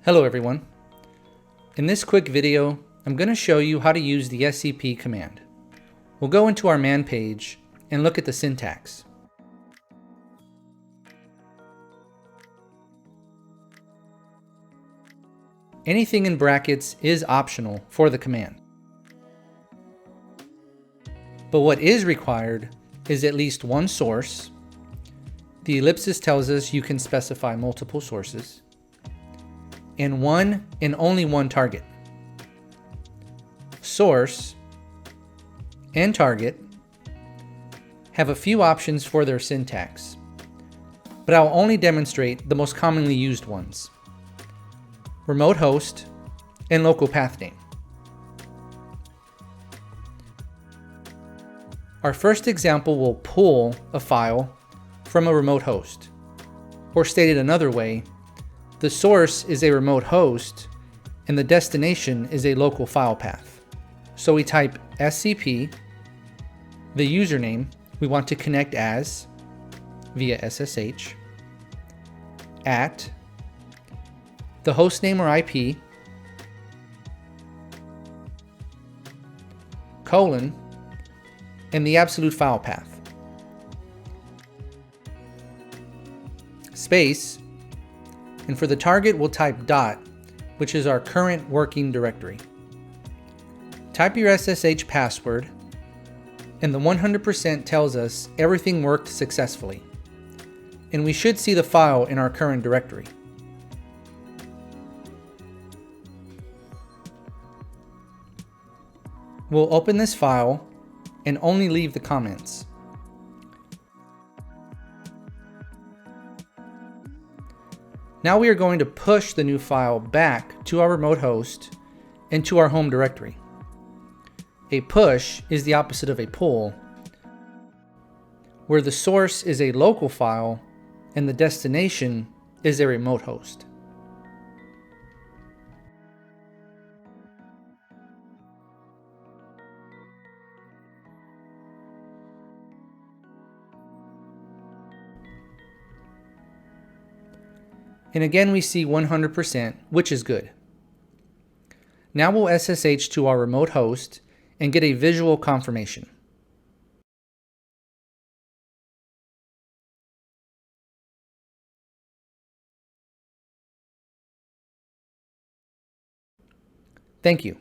Hello everyone. In this quick video, I'm going to show you how to use the SCP command. We'll go into our man page and look at the syntax. Anything in brackets is optional for the command. But what is required is at least one source. The ellipsis tells us you can specify multiple sources. And one and only one target. Source and target have a few options for their syntax, but I'll only demonstrate the most commonly used ones: remote host and local path name. Our first example will pull a file from a remote host, or stated another way, the source is a remote host and the destination is a local file path. So we type SCP, the username we want to connect as via SSH, at the host name or IP, colon, and the absolute file path, space, and for the target we'll type dot, which is our current working directory. Type your SSH password, and the 100% tells us everything worked successfully, and we should see the file in our current directory. We'll open this file and only leave the comments. Now we are going to push the new file back to our remote host and to our home directory. A push is the opposite of a pull, where the source is a local file and the destination is a remote host. And again we see 100%, which is good. Now we'll SSH to our remote host and get a visual confirmation. Thank you.